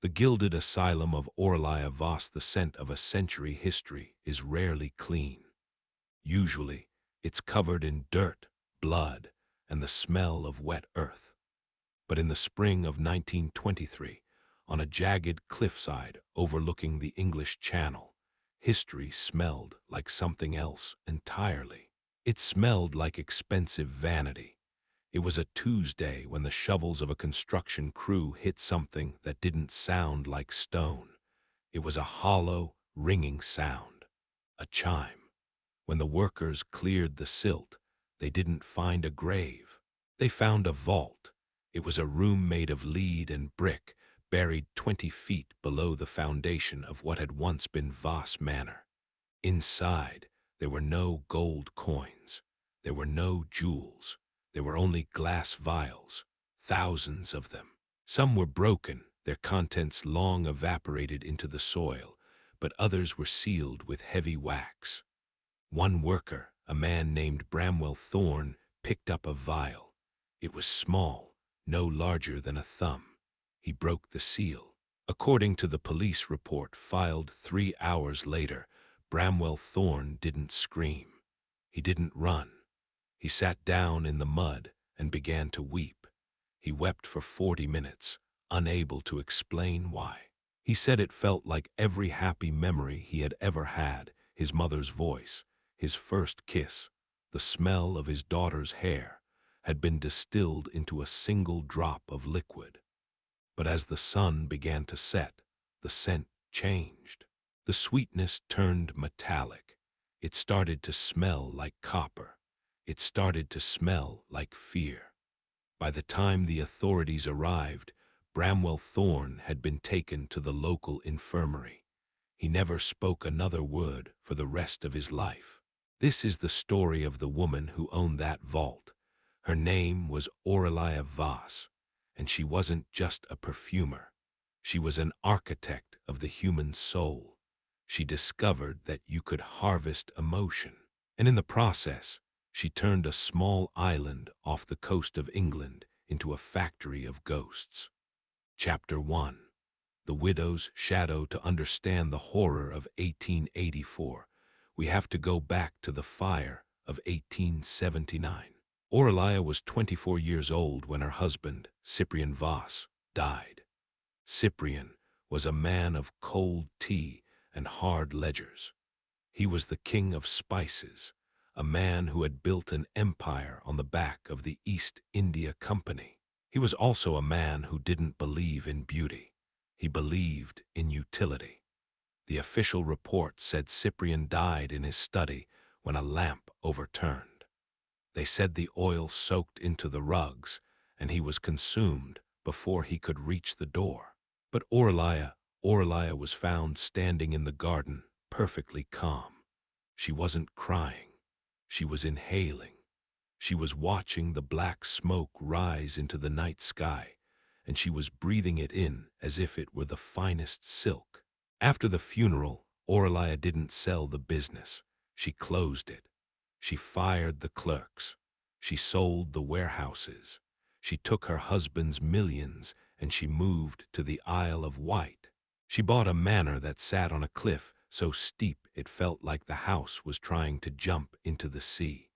The gilded asylum of Aurelia Voss, the scent of a century history, is rarely clean. Usually, it's covered in dirt, blood, and the smell of wet earth. But in the spring of 1923, on a jagged cliffside overlooking the English Channel, history smelled like something else entirely. It smelled like expensive vanity. It was a Tuesday when the shovels of a construction crew hit something that didn't sound like stone. It was a hollow, ringing sound, a chime. When the workers cleared the silt, they didn't find a grave. They found a vault. It was a room made of lead and brick, buried 20 feet below the foundation of what had once been Voss Manor. Inside, there were no gold coins. There were no jewels. There were only glass vials, thousands of them. Some were broken, their contents long evaporated into the soil, but others were sealed with heavy wax. One worker, a man named Bramwell Thorne, picked up a vial. It was small, no larger than a thumb. He broke the seal. According to the police report filed 3 hours later, Bramwell Thorne didn't scream. He didn't run. He sat down in the mud and began to weep. He wept for 40 minutes, unable to explain why. He said it felt like every happy memory he had ever had, his mother's voice, his first kiss, the smell of his daughter's hair, had been distilled into a single drop of liquid. But as the sun began to set, the scent changed. The sweetness turned metallic. It started to smell like copper. It started to smell like fear. By the time the authorities arrived, Bramwell Thorne had been taken to the local infirmary. He never spoke another word for the rest of his life. This is the story of the woman who owned that vault. Her name was Aurelia Voss, and she wasn't just a perfumer. She was an architect of the human soul. She discovered that you could harvest emotion, and in the process, she turned a small island off the coast of England into a factory of ghosts. Chapter 1. The Widow's Shadow. To understand the horror of 1884, we have to go back to the fire of 1879. Aurelia was 24 years old when her husband, Cyprian Voss, died. Cyprian was a man of cold tea and hard ledgers. He was the king of spices, a man who had built an empire on the back of the East India Company. He was also a man who didn't believe in beauty. He believed in utility. The official report said Cyprian died in his study when a lamp overturned. They said the oil soaked into the rugs, and he was consumed before he could reach the door. But Aurelia was found standing in the garden, perfectly calm. She wasn't crying. She was inhaling. She was watching the black smoke rise into the night sky, and she was breathing it in as if it were the finest silk. After the funeral, Aurelia didn't sell the business. She closed it. She fired the clerks. She sold the warehouses. She took her husband's millions and she moved to the Isle of Wight. She bought a manor that sat on a cliff so steep it felt like the house was trying to jump into the sea.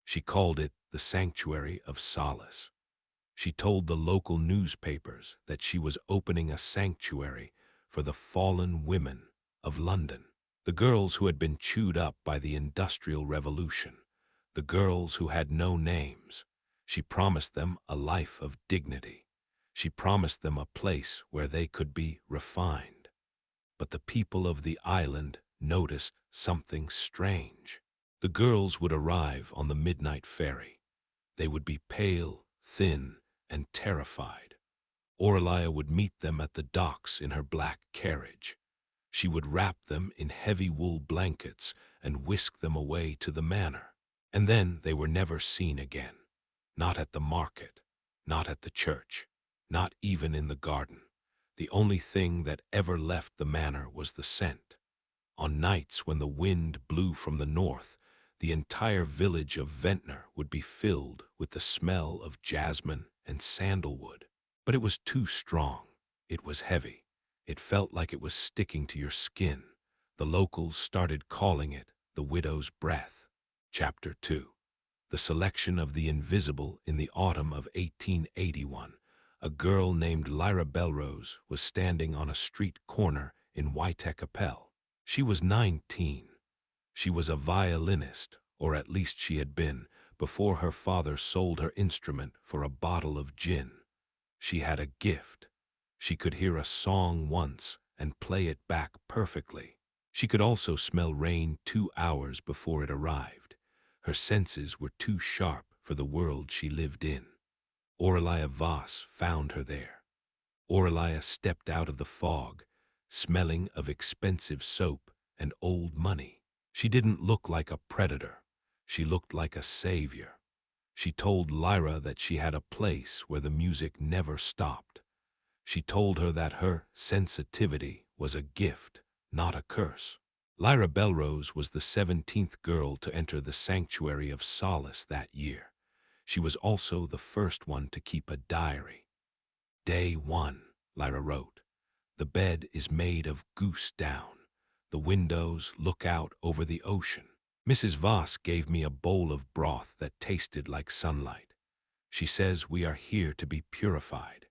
She called it the Sanctuary of Solace. She told the local newspapers that she was opening a sanctuary for the fallen women of London, the girls who had been chewed up by the Industrial Revolution, the girls who had no names. She promised them a life of dignity. She promised them a place where they could be refined. But the people of the island noticed something strange. The girls would arrive on the midnight ferry. They would be pale, thin, and terrified. Aurelia would meet them at the docks in her black carriage. She would wrap them in heavy wool blankets and whisk them away to the manor. And then they were never seen again. Not at the market, not at the church, not even in the garden. The only thing that ever left the manor was the scent. On nights when the wind blew from the north, the entire village of Ventnor would be filled with the smell of jasmine and sandalwood. But it was too strong. It was heavy. It felt like it was sticking to your skin. The locals started calling it the widow's breath. Chapter 2. The selection of the invisible. In the autumn of 1881, a girl named Lyra Belrose was standing on a street corner in Whitecapel. She was 19. She was a violinist, or at least she had been, before her father sold her instrument for a bottle of gin. She had a gift. She could hear a song once and play it back perfectly. She could also smell rain 2 hours before it arrived. Her senses were too sharp for the world she lived in. Aurelia Voss found her there. Aurelia stepped out of the fog, smelling of expensive soap and old money. She didn't look like a predator. She looked like a savior. She told Lyra that she had a place where the music never stopped. She told her that her sensitivity was a gift, not a curse. Lyra Belrose was the 17th girl to enter the Sanctuary of Solace that year. She was also the first one to keep a diary. Day 1, Lyra wrote. The bed is made of goose down. The windows look out over the ocean. Mrs. Voss gave me a bowl of broth that tasted like sunlight. She says we are here to be purified.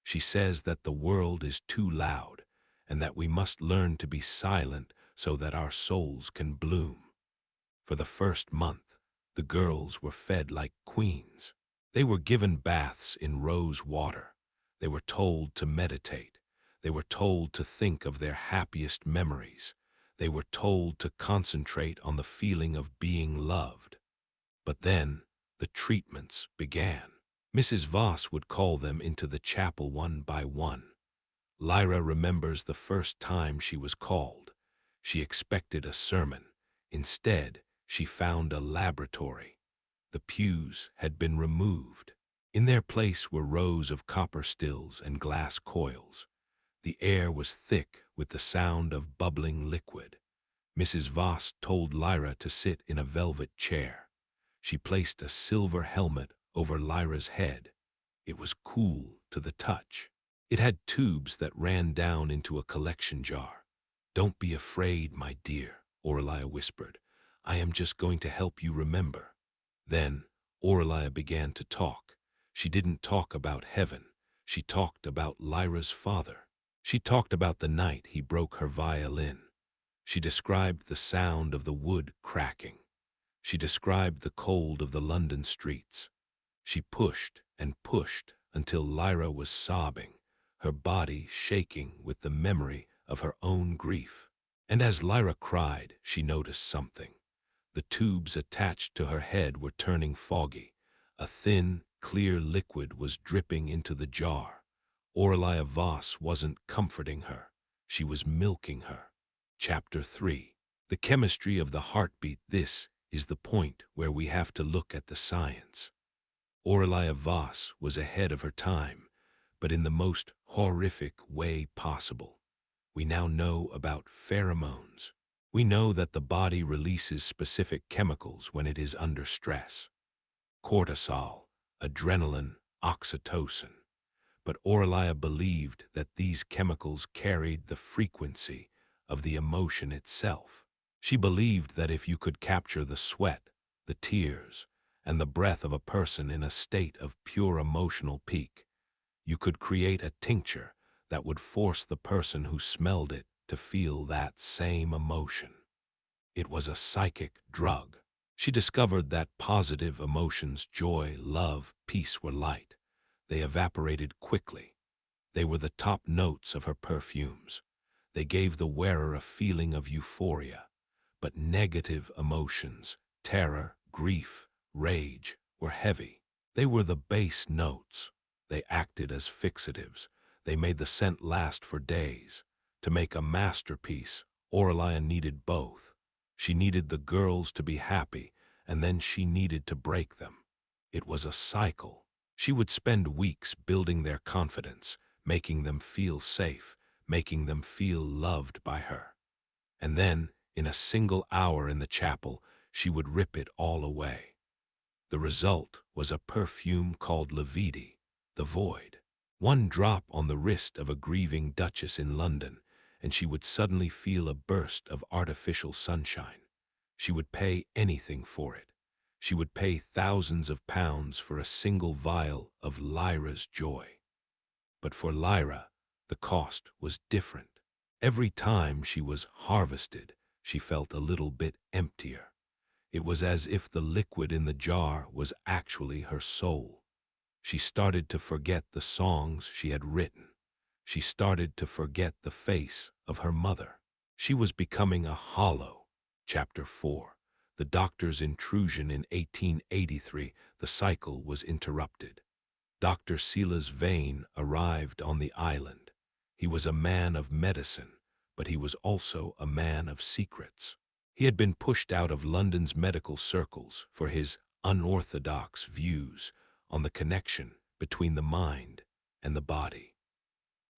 She says that the world is too loud and that we must learn to be silent so that our souls can bloom. For the first month, the girls were fed like queens. They were given baths in rose water. They were told to meditate. They were told to think of their happiest memories. They were told to concentrate on the feeling of being loved. But then, the treatments began. Mrs. Voss would call them into the chapel one by one. Lyra remembers the first time she was called. She expected a sermon. Instead, she found a laboratory. The pews had been removed. In their place were rows of copper stills and glass coils. The air was thick with the sound of bubbling liquid. Mrs. Voss told Lyra to sit in a velvet chair. She placed a silver helmet over Lyra's head. It was cool to the touch. It had tubes that ran down into a collection jar. "Don't be afraid, my dear," Aurelia whispered. "I am just going to help you remember." Then Aurelia began to talk. She didn't talk about heaven. She talked about Lyra's father. She talked about the night he broke her violin. She described the sound of the wood cracking. She described the cold of the London streets. She pushed and pushed until Lyra was sobbing, her body shaking with the memory of her own grief. And as Lyra cried, she noticed something. The tubes attached to her head were turning foggy. A thin, clear liquid was dripping into the jar. Aurelia Voss wasn't comforting her. She was milking her. Chapter 3. The chemistry of the heartbeat. This is the point where we have to look at the science. Aurelia Voss was ahead of her time, but in the most horrific way possible. We now know about pheromones. We know that the body releases specific chemicals when it is under stress. Cortisol, adrenaline, oxytocin. But Aurelia believed that these chemicals carried the frequency of the emotion itself. She believed that if you could capture the sweat, the tears, and the breath of a person in a state of pure emotional peak, you could create a tincture that would force the person who smelled it to feel that same emotion. It was a psychic drug. She discovered that positive emotions, joy, love, peace, were light. They evaporated quickly. They were the top notes of her perfumes. They gave the wearer a feeling of euphoria. But negative emotions, terror, grief, rage, were heavy. They were the base notes. They acted as fixatives. They made the scent last for days. To make a masterpiece, Aurelia needed both. She needed the girls to be happy, and then she needed to break them. It was a cycle. She would spend weeks building their confidence, making them feel safe, making them feel loved by her. And then, in a single hour in the chapel, she would rip it all away. The result was a perfume called Leviti, the void. One drop on the wrist of a grieving duchess in London, and she would suddenly feel a burst of artificial sunshine. She would pay anything for it. She would pay thousands of pounds for a single vial of Lyra's joy. But for Lyra, the cost was different. Every time she was harvested, she felt a little bit emptier. It was as if the liquid in the jar was actually her soul. She started to forget the songs she had written. She started to forget the face of her mother. She was becoming a hollow. Chapter 4. The doctor's intrusion in 1883, the cycle was interrupted. Dr. Silas Vane arrived on the island. He was a man of medicine, but he was also a man of secrets. He had been pushed out of London's medical circles for his unorthodox views on the connection between the mind and the body.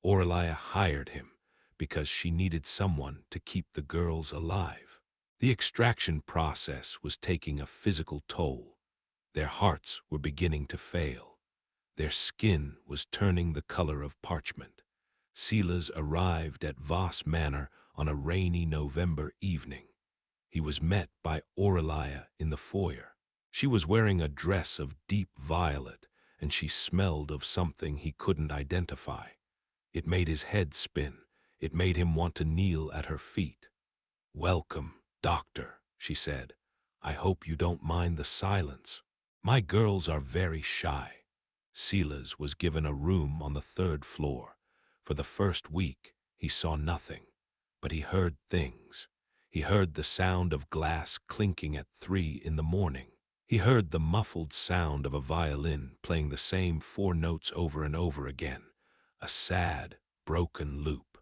Aurelia hired him because she needed someone to keep the girls alive. The extraction process was taking a physical toll. Their hearts were beginning to fail. Their skin was turning the color of parchment. Silas arrived at Voss Manor on a rainy November evening. He was met by Aurelia in the foyer. She was wearing a dress of deep violet, and she smelled of something he couldn't identify. It made his head spin. It made him want to kneel at her feet. "Welcome, doctor," she said. "I hope you don't mind the silence. My girls are very shy." Silas was given a room on the 3rd floor. For the first week, he saw nothing, but he heard things. He heard the sound of glass clinking at 3 in the morning. He heard the muffled sound of a violin playing the same 4 notes over and over again, a sad, broken loop.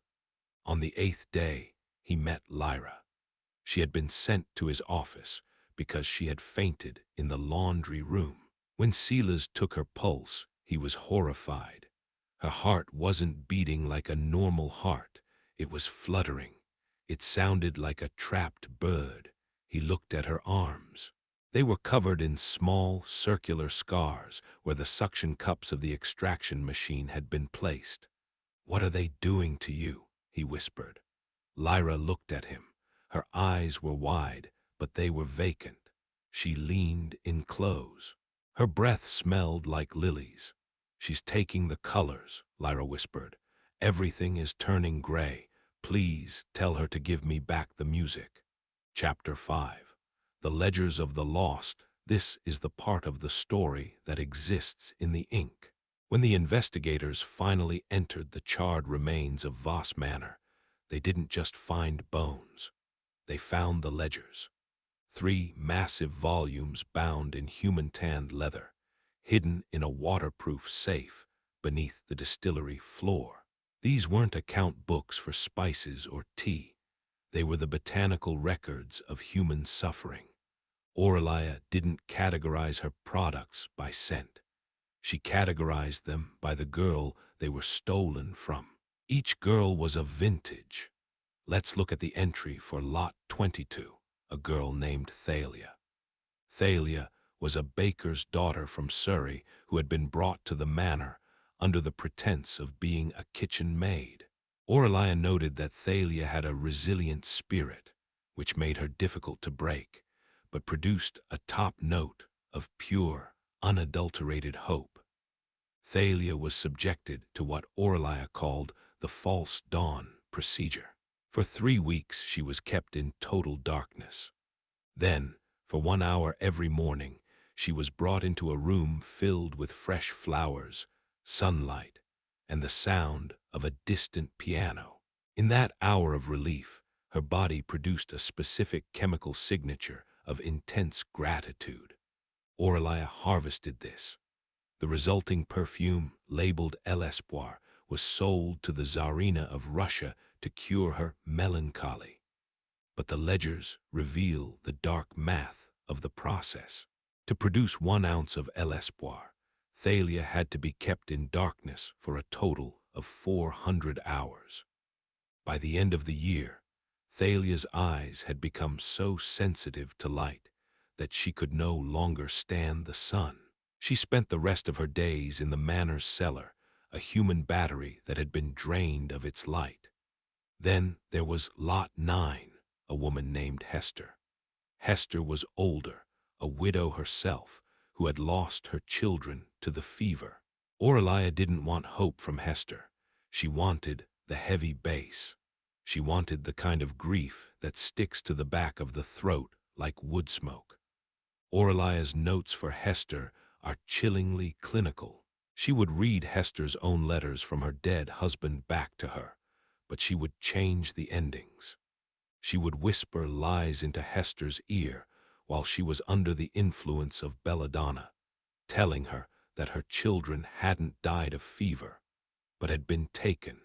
On the 8th day, he met Lyra. She had been sent to his office because she had fainted in the laundry room. When Silas took her pulse, he was horrified. Her heart wasn't beating like a normal heart. It was fluttering. It sounded like a trapped bird. He looked at her arms. They were covered in small, circular scars where the suction cups of the extraction machine had been placed. "What are they doing to you?" he whispered. Lyra looked at him. Her eyes were wide, but they were vacant. She leaned in close. Her breath smelled like lilies. "She's taking the colors," Lyra whispered. "Everything is turning gray. Please tell her to give me back the music." Chapter 5. The Ledgers of the Lost. This is the part of the story that exists in the ink. When the investigators finally entered the charred remains of Voss Manor, they didn't just find bones. They found the ledgers. 3 massive volumes bound in human-tanned leather, hidden in a waterproof safe beneath the distillery floor. These weren't account books for spices or tea. They were the botanical records of human suffering. Aurelia didn't categorize her products by scent. She categorized them by the girl they were stolen from. Each girl was a vintage. Let's look at the entry for Lot 22, a girl named Thalia. Thalia was a baker's daughter from Surrey who had been brought to the manor under the pretense of being a kitchen maid. Aurelia noted that Thalia had a resilient spirit, which made her difficult to break, but produced a top note of pure, unadulterated hope. Thalia was subjected to what Aurelia called the false dawn procedure. For 3 weeks she was kept in total darkness. Then, for 1 hour every morning, she was brought into a room filled with fresh flowers, sunlight, and the sound of a distant piano. In that hour of relief, her body produced a specific chemical signature of intense gratitude. Aurelia harvested this. The resulting perfume, labeled L'Espoir, was sold to the Tsarina of Russia to cure her melancholy. But the ledgers reveal the dark math of the process. To produce 1 ounce of L'Espoir, Thalia had to be kept in darkness for a total of 400 hours. By the end of the year, Thalia's eyes had become so sensitive to light that she could no longer stand the sun. She spent the rest of her days in the manor's cellar, a human battery that had been drained of its light. Then there was Lot 9, a woman named Hester. Hester was older, a widow herself, who had lost her children to the fever. Aurelia didn't want hope from Hester. She wanted the heavy bass. She wanted the kind of grief that sticks to the back of the throat like wood smoke. Aurelia's notes for Hester are chillingly clinical. She would read Hester's own letters from her dead husband back to her, but she would change the endings. She would whisper lies into Hester's ear while she was under the influence of belladonna, telling her that her children hadn't died of fever, but had been taken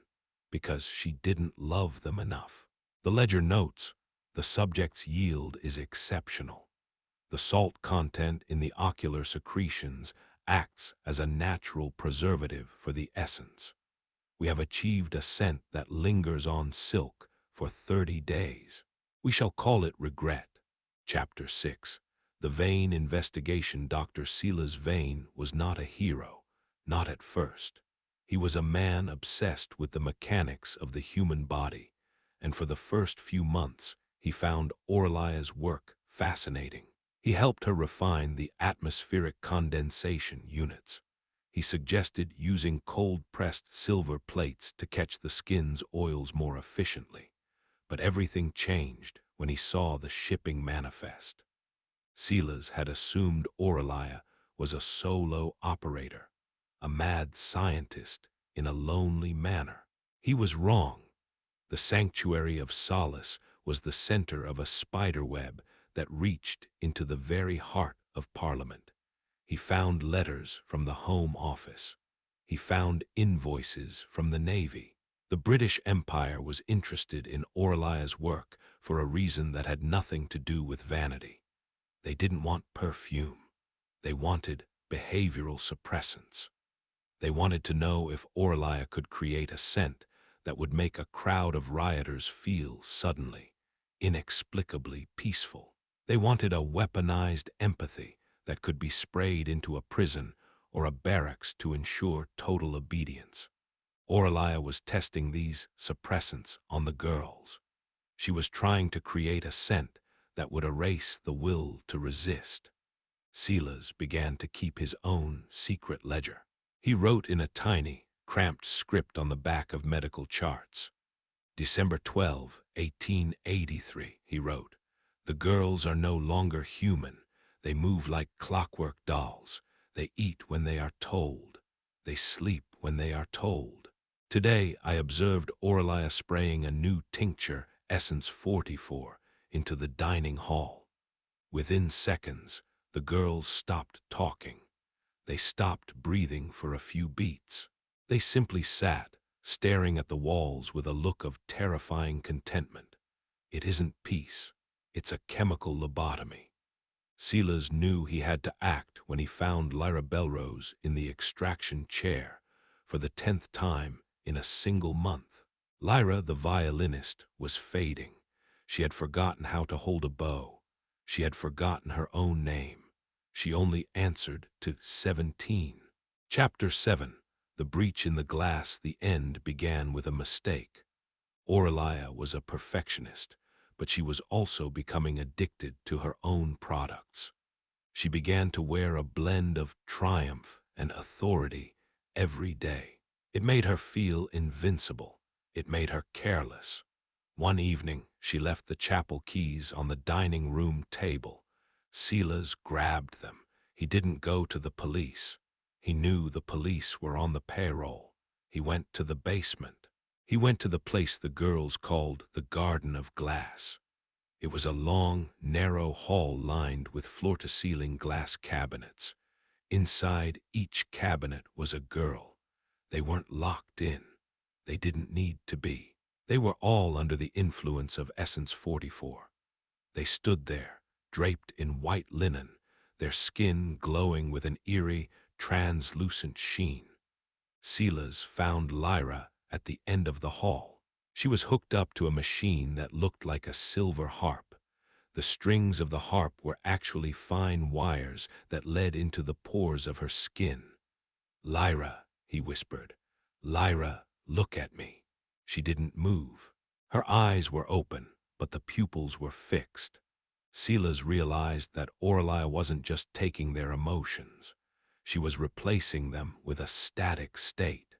because she didn't love them enough. The ledger notes, the subject's yield is exceptional. The salt content in the ocular secretions acts as a natural preservative for the essence. We have achieved a scent that lingers on silk for 30 days. We shall call it regret. Chapter 6. The vain investigation. Dr. Silas Vane was not a hero, not at first. He was a man obsessed with the mechanics of the human body, and for the first few months he found Aurelia's work fascinating. He helped her refine the atmospheric condensation units. He suggested using cold-pressed silver plates to catch the skin's oils more efficiently. But everything changed when he saw the shipping manifest. Silas had assumed Aurelia was a solo operator, a mad scientist in a lonely manor. He was wrong. The sanctuary of solace was the center of a spiderweb that reached into the very heart of Parliament. He found letters from the Home Office. He found invoices from the Navy. The British Empire was interested in Aurelia's work for a reason that had nothing to do with vanity. They didn't want perfume. They wanted behavioral suppressants. They wanted to know if Aurelia could create a scent that would make a crowd of rioters feel suddenly, inexplicably peaceful. They wanted a weaponized empathy that could be sprayed into a prison or a barracks to ensure total obedience. Aurelia was testing these suppressants on the girls. She was trying to create a scent that would erase the will to resist. Silas began to keep his own secret ledger. He wrote in a tiny, cramped script on the back of medical charts. December 12, 1883, he wrote, "The girls are no longer human. They move like clockwork dolls. They eat when they are told. They sleep when they are told. Today I observed Aurelia spraying a new tincture, Essence 44, into the dining hall. Within seconds, the girls stopped talking. They stopped breathing for a few beats. They simply sat, staring at the walls with a look of terrifying contentment. It isn't peace. It's a chemical lobotomy." Silas knew he had to act when he found Lyra Belrose in the extraction chair for the 10th time in a single month. Lyra, the violinist, was fading. She had forgotten how to hold a bow. She had forgotten her own name. She only answered to 17. Chapter 7. The breach in the glass. The end began with a mistake. Aurelia was a perfectionist, but she was also becoming addicted to her own products. She began to wear a blend of triumph and authority every day. It made her feel invincible. It made her careless. One evening, she left the chapel keys on the dining room table. Silas grabbed them. He didn't go to the police. He knew the police were on the payroll. He went to the basement. He went to the place the girls called the Garden of Glass. It was a long, narrow hall lined with floor-to-ceiling glass cabinets. Inside each cabinet was a girl. They weren't locked in. They didn't need to be. They were all under the influence of Essence 44. They stood there, draped in white linen, their skin glowing with an eerie, translucent sheen. Silas found Lyra at the end of the hall. She was hooked up to a machine that looked like a silver harp. The strings of the harp were actually fine wires that led into the pores of her skin. "Lyra," he whispered, "Lyra, look at me." She didn't move. Her eyes were open, but the pupils were fixed. Silas realized that Aurelia wasn't just taking their emotions. She was replacing them with a static state.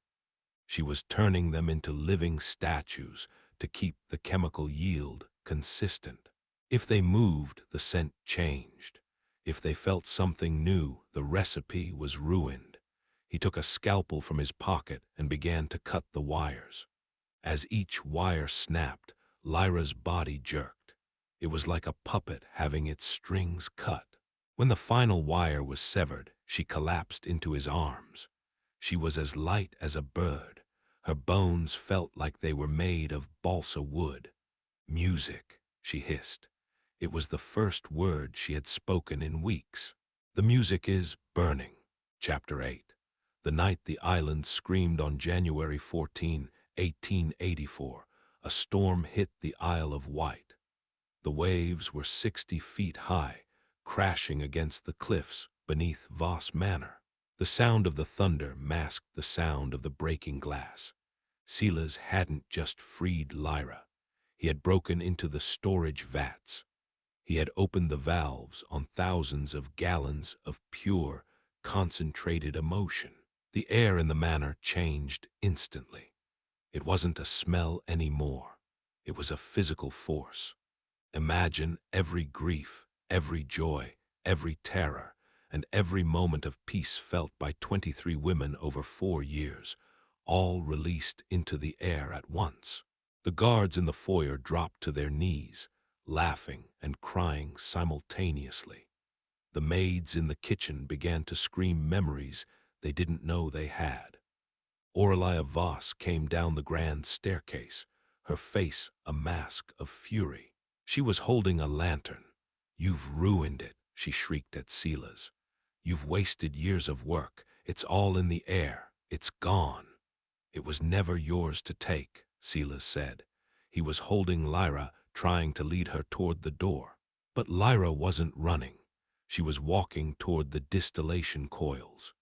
She was turning them into living statues to keep the chemical yield consistent. If they moved, the scent changed. If they felt something new, the recipe was ruined. He took a scalpel from his pocket and began to cut the wires. As each wire snapped, Lyra's body jerked. It was like a puppet having its strings cut. When the final wire was severed, she collapsed into his arms. She was as light as a bird. Her bones felt like they were made of balsa wood. "Music," she hissed. It was the first word she had spoken in weeks. The music is burning. Chapter 8. The night the island screamed on January 14, 1884, a storm hit the Isle of Wight. The waves were 60 feet high, crashing against the cliffs beneath Voss Manor. The sound of the thunder masked the sound of the breaking glass. Silas hadn't just freed Lyra. He had broken into the storage vats. He had opened the valves on thousands of gallons of pure, concentrated emotion. The air in the manor changed instantly. It wasn't a smell anymore. It was a physical force. Imagine every grief, every joy, every terror, and every moment of peace felt by 23 women over 4 years, all released into the air at once. The guards in the foyer dropped to their knees, laughing and crying simultaneously. The maids in the kitchen began to scream memories they didn't know they had. Aurelia Voss came down the grand staircase, her face a mask of fury. She was holding a lantern. "You've ruined it," she shrieked at Silas. "You've wasted years of work. It's all in the air. It's gone." "It was never yours to take," Silas said. He was holding Lyra, trying to lead her toward the door. But Lyra wasn't running. She was walking toward the distillation coils.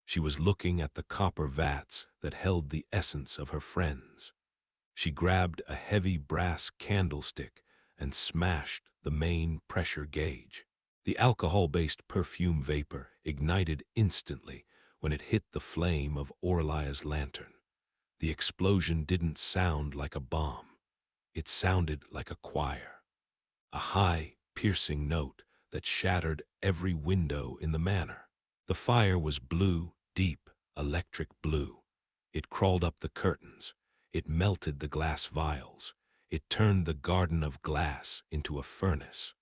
She was looking at the copper vats that held the essence of her friends. She grabbed a heavy brass candlestick and smashed the main pressure gauge. The alcohol-based perfume vapor ignited instantly when it hit the flame of Aurelia's lantern. The explosion didn't sound like a bomb. It sounded like a choir. A high, piercing note that shattered every window in the manor. The fire was blue, deep, electric blue. It crawled up the curtains. It melted the glass vials. It turned the garden of glass into a furnace.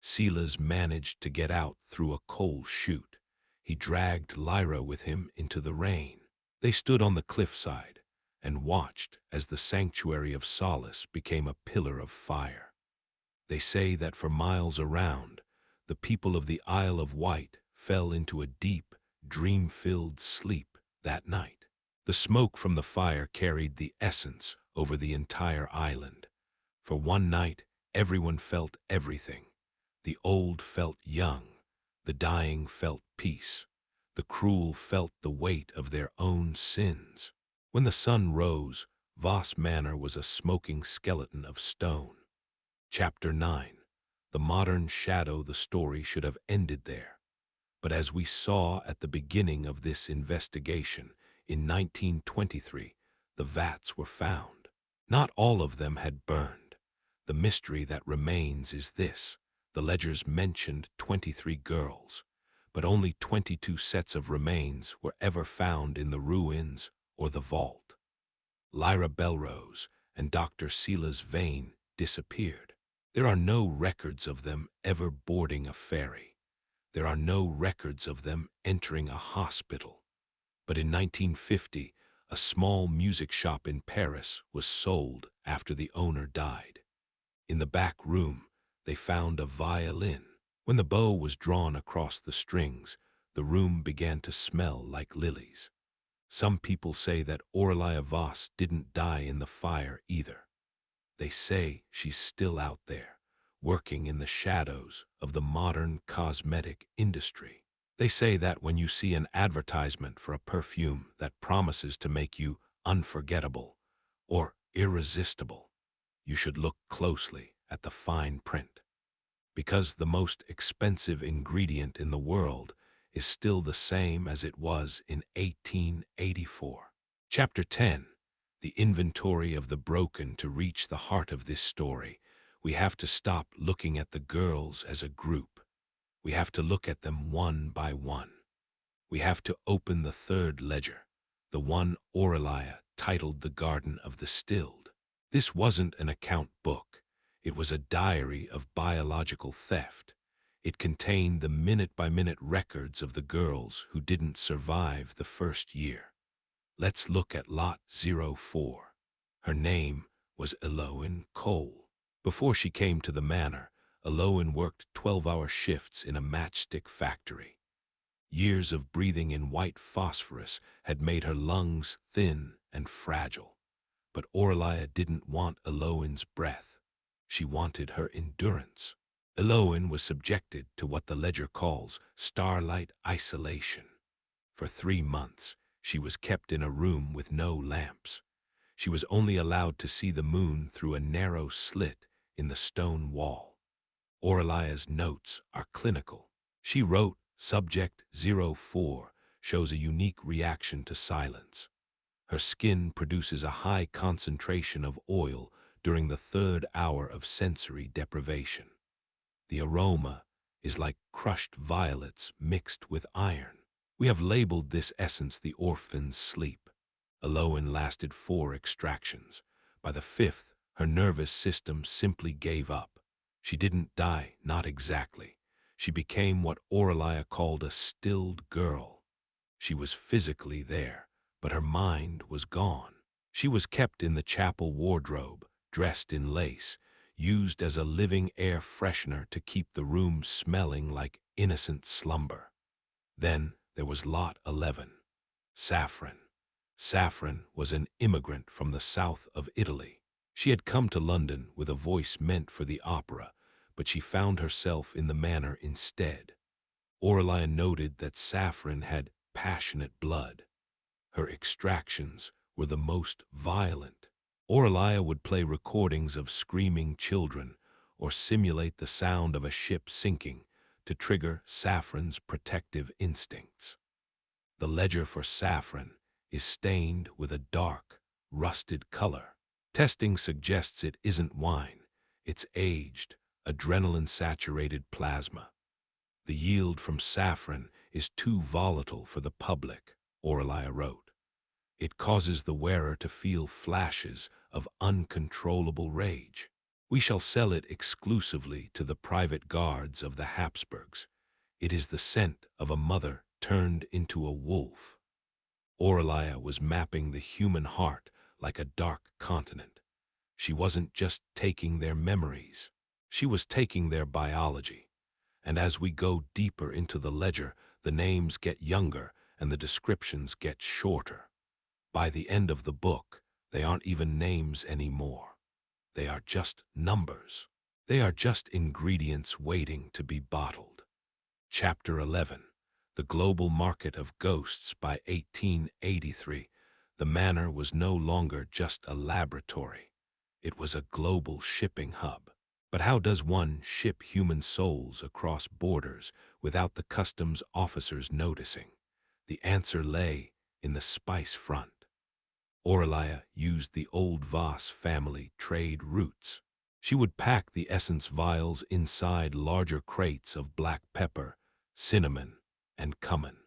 Silas managed to get out through a coal chute. He dragged Lyra with him into the rain. They stood on the cliffside and watched as the sanctuary of solace became a pillar of fire. They say that for miles around, the people of the Isle of Wight fell into a deep, dream-filled sleep that night. The smoke from the fire carried the essence over the entire island. For one night, everyone felt everything. The old felt young. The dying felt peace. The cruel felt the weight of their own sins. When the sun rose, Voss Manor was a smoking skeleton of stone. Chapter 9. The modern shadow. The story should have ended there. But as we saw at the beginning of this investigation, in 1923, the vats were found. Not all of them had burned. The mystery that remains is this. The ledgers mentioned 23 girls, but only 22 sets of remains were ever found in the ruins or the vault. Lyra Belrose and Dr. Silas Vane disappeared. There are no records of them ever boarding a ferry. There are no records of them entering a hospital. But in 1950, a small music shop in Paris was sold after the owner died. In the back room, they found a violin. When the bow was drawn across the strings, the room began to smell like lilies. Some people say that Aurelia Voss didn't die in the fire either. They say she's still out there, working in the shadows of the modern cosmetic industry. They say that when you see an advertisement for a perfume that promises to make you unforgettable, or irresistible. You should look closely at the fine print, because the most expensive ingredient in the world is still the same as it was in 1884. Chapter 10. The inventory of the broken. To reach the heart of this story, we have to stop looking at the girls as a group. We have to look at them one by one. We have to open the third ledger, the one Aurelia titled The Garden of the Distilled. This wasn't an account book. It was a diary of biological theft. It contained the minute-by-minute records of the girls who didn't survive the first year. Let's look at Lot 04. Her name was Eloin Cole. Before she came to the manor, Eloin worked 12-hour shifts in a matchstick factory. Years of breathing in white phosphorus had made her lungs thin and fragile. But Aurelia didn't want Eloin's breath. She wanted her endurance. Eloin was subjected to what the ledger calls starlight isolation. For 3 months, she was kept in a room with no lamps. She was only allowed to see the moon through a narrow slit in the stone wall. Aurelia's notes are clinical. She wrote, Subject 04 shows a unique reaction to silence. Her skin produces a high concentration of oil during the 3rd hour of sensory deprivation. The aroma is like crushed violets mixed with iron. We have labeled this essence the orphan's sleep. Eloin lasted 4 extractions. By the 5th, her nervous system simply gave up. She didn't die, not exactly. She became what Aurelia called a stilled girl. She was physically there, but her mind was gone. She was kept in the chapel wardrobe, dressed in lace, used as a living air freshener to keep the room smelling like innocent slumber. Then there was Lot 11, Saffron. Saffron was an immigrant from the south of Italy. She had come to London with a voice meant for the opera, but she found herself in the manor instead. Aurelia noted that Saffron had passionate blood. Her extractions were the most violent. Aurelia would play recordings of screaming children or simulate the sound of a ship sinking to trigger Saffron's protective instincts. The ledger for Saffron is stained with a dark, rusted color. Testing suggests it isn't wine. It's aged, adrenaline-saturated plasma. The yield from Saffron is too volatile for the public, Aurelia wrote. It causes the wearer to feel flashes of uncontrollable rage. We shall sell it exclusively to the private guards of the Habsburgs. It is the scent of a mother turned into a wolf. Aurelia was mapping the human heart like a dark continent. She wasn't just taking their memories. She was taking their biology. And as we go deeper into the ledger, the names get younger and the descriptions get shorter. By the end of the book, they aren't even names anymore. They are just numbers. They are just ingredients waiting to be bottled. Chapter 11. The Global Market of Ghosts. By 1883, the manor was no longer just a laboratory. It was a global shipping hub. But how does one ship human souls across borders without the customs officers noticing? The answer lay in the spice front. Aurelia used the old Voss family trade routes. She would pack the essence vials inside larger crates of black pepper, cinnamon, and cumin.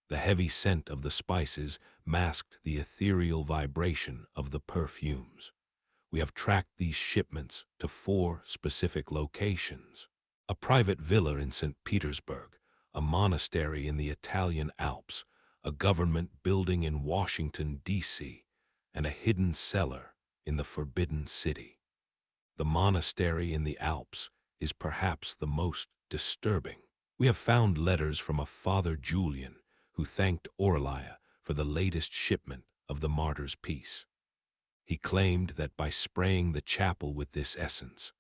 The heavy scent of the spices masked the ethereal vibration of the perfumes. We have tracked these shipments to 4 specific locations: a private villa in St. Petersburg, a monastery in the Italian Alps, a government building in Washington, D.C., and a hidden cellar in the Forbidden City. The monastery in the Alps is perhaps the most disturbing. We have found letters from a Father Julian who thanked Aurelia for the latest shipment of the martyr's peace. He claimed that by spraying the chapel with this essence,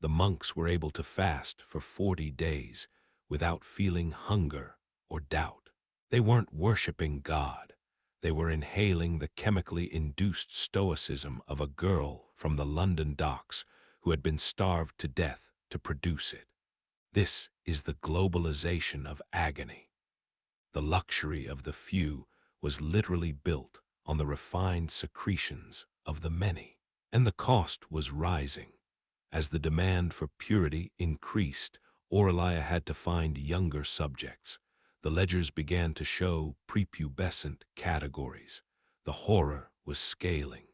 the monks were able to fast for 40 days without feeling hunger or doubt. They weren't worshiping God. They were inhaling the chemically induced stoicism of a girl from the London docks who had been starved to death to produce it. This is the globalization of agony. The luxury of the few was literally built on the refined secretions of the many, and the cost was rising. As the demand for purity increased, Aurelia had to find younger subjects. The ledgers began to show prepubescent categories. The horror was scaling.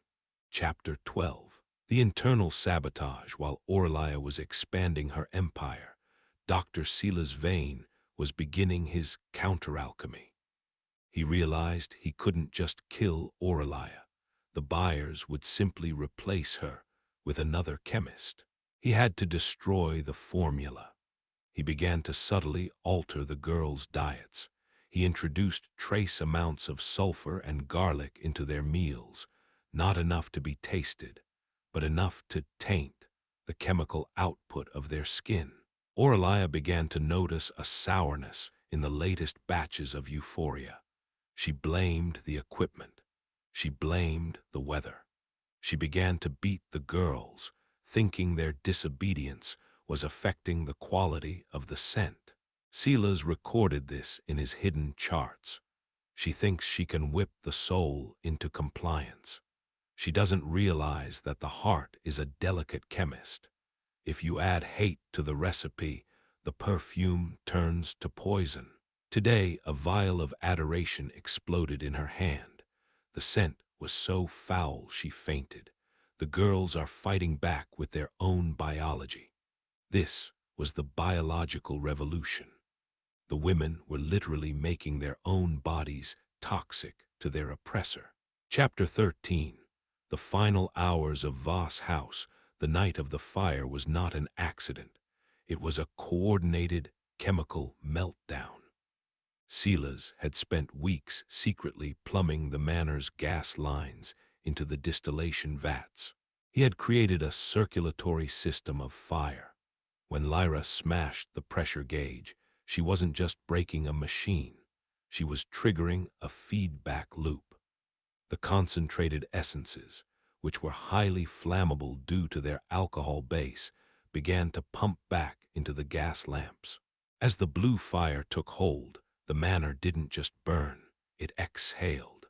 Chapter 12. The internal sabotage. While Aurelia was expanding her empire, Dr. Sila's vein was beginning his counter-alchemy. He realized he couldn't just kill Aurelia. The buyers would simply replace her with another chemist. He had to destroy the formula. He began to subtly alter the girls' diets. He introduced trace amounts of sulfur and garlic into their meals, not enough to be tasted, but enough to taint the chemical output of their skin. Aurelia began to notice a sourness in the latest batches of euphoria. She blamed the equipment. She blamed the weather. She began to beat the girls, thinking their disobedience was affecting the quality of the scent. Silas recorded this in his hidden charts. She thinks she can whip the soul into compliance. She doesn't realize that the heart is a delicate chemist. If you add hate to the recipe, the perfume turns to poison. Today, a vial of adoration exploded in her hand. The scent was so foul she fainted. The girls are fighting back with their own biology. This was the biological revolution. The women were literally making their own bodies toxic to their oppressor. Chapter 13. The final hours of Voss House. The night of the fire was not an accident. It was a coordinated chemical meltdown. Silas had spent weeks secretly plumbing the Manor's gas lines into the distillation vats. He had created a circulatory system of fire. When Lyra smashed the pressure gauge, she wasn't just breaking a machine. She was triggering a feedback loop. The concentrated essences, which were highly flammable due to their alcohol base, began to pump back into the gas lamps. As the blue fire took hold, the Manor didn't just burn, it exhaled.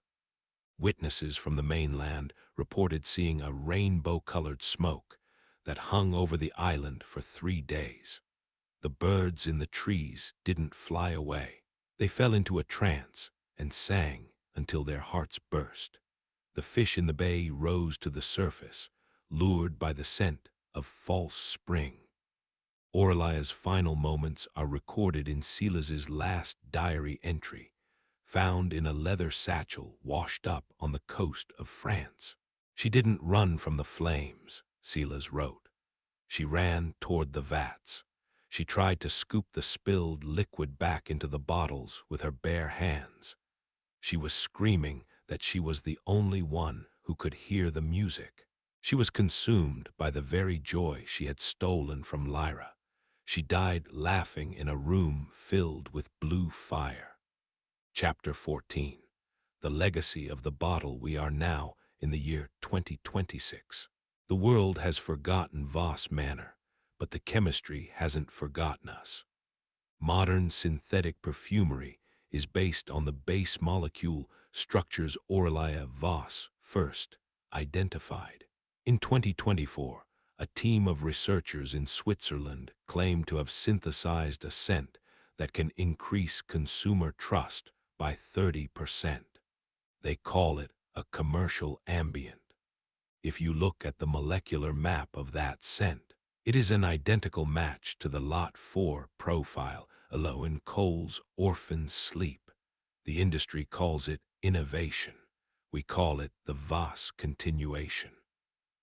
Witnesses from the mainland reported seeing a rainbow-colored smoke that hung over the island for 3 days. The birds in the trees didn't fly away. They fell into a trance and sang until their hearts burst. The fish in the bay rose to the surface, lured by the scent of false spring. Aurelia's final moments are recorded in Silas's last diary entry, found in a leather satchel washed up on the coast of France. She didn't run from the flames, Silas wrote. She ran toward the vats. She tried to scoop the spilled liquid back into the bottles with her bare hands. She was screaming that she was the only one who could hear the music. She was consumed by the very joy she had stolen from Lyra. She died laughing in a room filled with blue fire. Chapter 14. The legacy of the bottle. We are now in the year 2026. The world has forgotten Voss Manor, but the chemistry hasn't forgotten us. Modern synthetic perfumery is based on the base molecule structures Aurelia Voss first identified. In 2024, a team of researchers in Switzerland claimed to have synthesized a scent that can increase consumer trust by 30%. They call it a commercial ambient. If you look at the molecular map of that scent, it is an identical match to the Lot 4 profile Eloin Cole's Orphan Sleep. The industry calls it innovation. We call it the Voss continuation.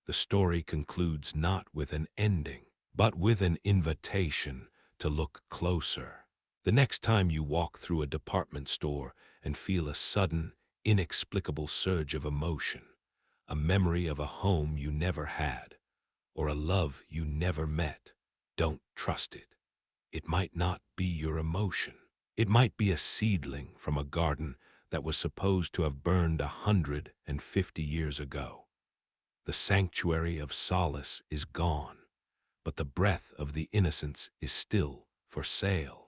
The story concludes not with an ending, but with an invitation to look closer. The next time you walk through a department store and feel a sudden, inexplicable surge of emotion, a memory of a home you never had, or a love you never met, don't trust it. It might not be your emotion. It might be a seedling from a garden that was supposed to have burned 150 years ago. The sanctuary of solace is gone, but the breath of the innocents is still for sale.